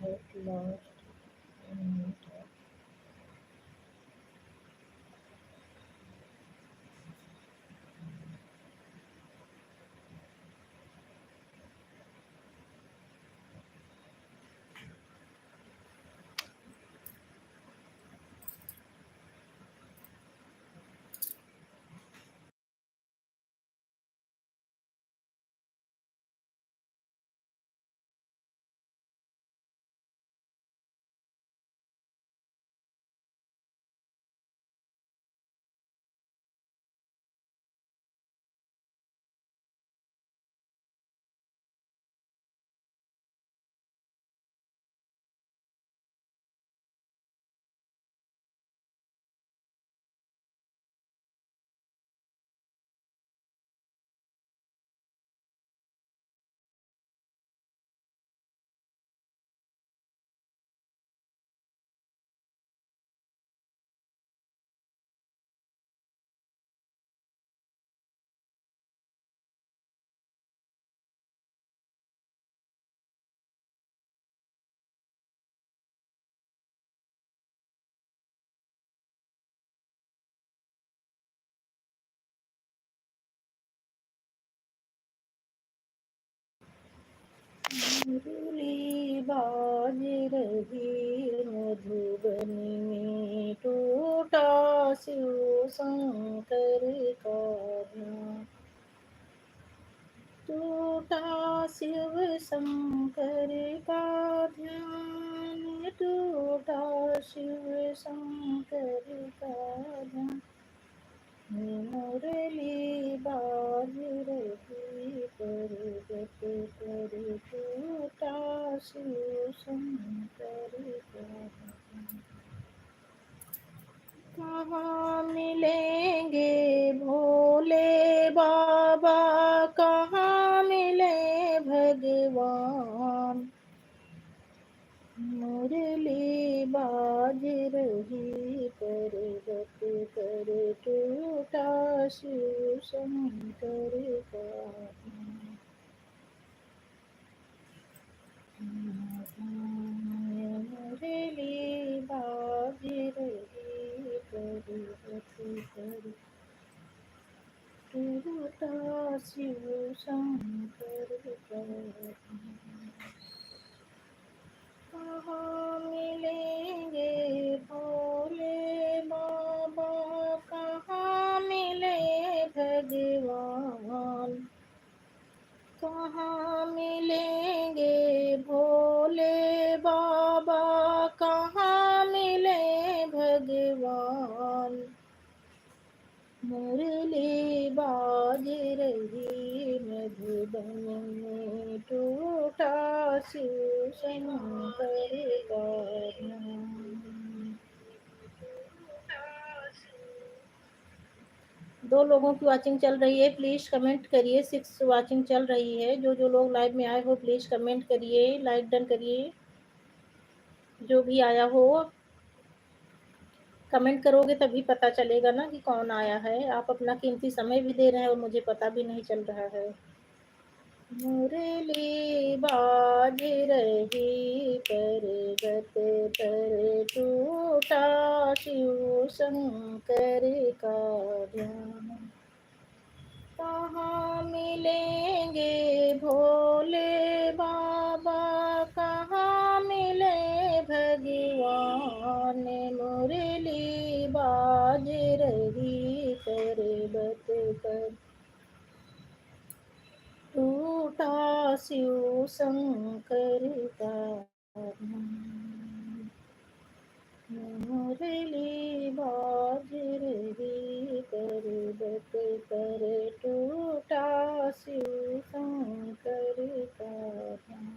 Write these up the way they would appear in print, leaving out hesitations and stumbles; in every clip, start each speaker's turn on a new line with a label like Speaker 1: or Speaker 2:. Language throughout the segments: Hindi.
Speaker 1: at last. Mm. मुरली बाज रही मधुबनी में, टूटा शिव शंकर का ध्यान। टूटा शिव शंकर का ध्यान, टूटा शिव शंकर का ध्यान। मुरली बाज रही पर्वत पर, टूटा शिव शंकर का ध्यान। कहाँ मिलेंगे भोले बाबा, कहाँ मिले भगवान। मुरली बाज रही पर्वत पर, टूटा शिव शंकर का ध्यान। मुरली बाज रही पर्वत पर, टूटा शिव शंकर का ध्यान। कहाँ मिलेंगे भोले बाबा, कहाँ मिले भगवान। कहाँ मिलेंगे भोले बाबा, कहाँ मिले भगवान। मुरली बाज रही मधुबन में, टूटा शिव शंकर का ध्यान। 2 लोगों की वॉचिंग चल रही है, प्लीज कमेंट करिए। 6 वॉचिंग चल रही है। जो जो लोग लाइव में आए हो प्लीज कमेंट करिए, लाइक डन करिए। जो भी आया हो कमेंट करोगे तभी पता चलेगा ना कि कौन आया है। आप अपना कीमती समय भी दे रहे हैं और मुझे पता भी नहीं चल रहा है। मुरली बाज रही पर्वत पर, टूटा शिव शंकर का ध्यान। कहाँ मिलेंगे भोले बाबा, कहाँ मिले भगवान। मुरली बाज रही पर्वत पर, टूटा शिव शंकर का ध्यान। मुरली बाज रही पर्वत पर, टूटा शिव शंकर का ध्यान।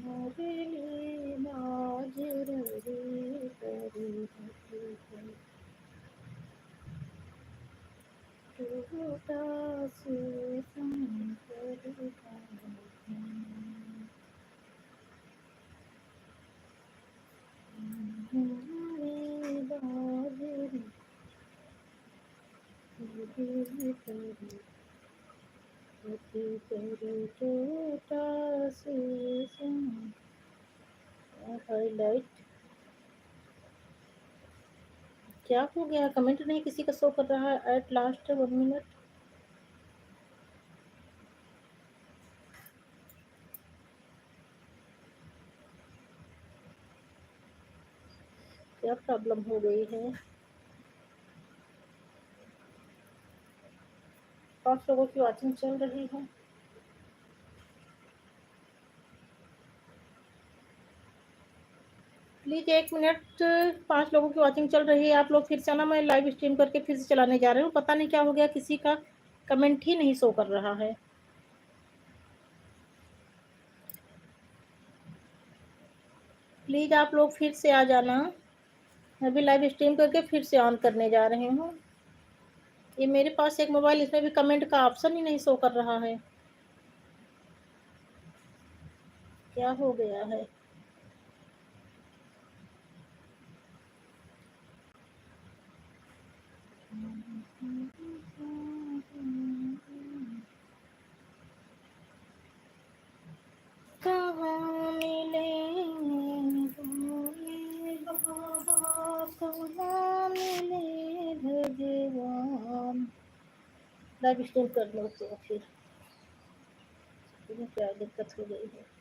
Speaker 1: मुरली बाज रही पर्वत पर, टूटा शिव शंकर का ध्यान। मुरली बाज रही पर्वत की तेरी टूटा शीशम हाईलाइट। क्या हो गया? कमेंट नहीं किसी का शो कर रहा है। At last 1 minute. क्या प्रॉब्लम हो गई है? 5 लोगों की वॉचिंग चल रही है। Please 1 minute. 5 लोगों की वॉचिंग चल रही है। आप लोग फिर से ना, मैं लाइव स्ट्रीम करके फिर से चलाने जा रही हूँ। पता नहीं क्या हो गया, किसी का कमेंट ही नहीं शो कर रहा है। प्लीज आप लोग फिर से आ जाना। मैं भी लाइव स्ट्रीम करके फिर से ऑन करने जा रही हूँ। ये मेरे पास एक मोबाइल, इसमें भी कमेंट का ऑप्शन ही नहीं शो कर रहा है। क्या हो गया है? कहाँ मिले बाबा, कहाँ मिले भगवान। लाइव स्ट्रीम कर लो तो फिर क्या दिक्कत हो गई है।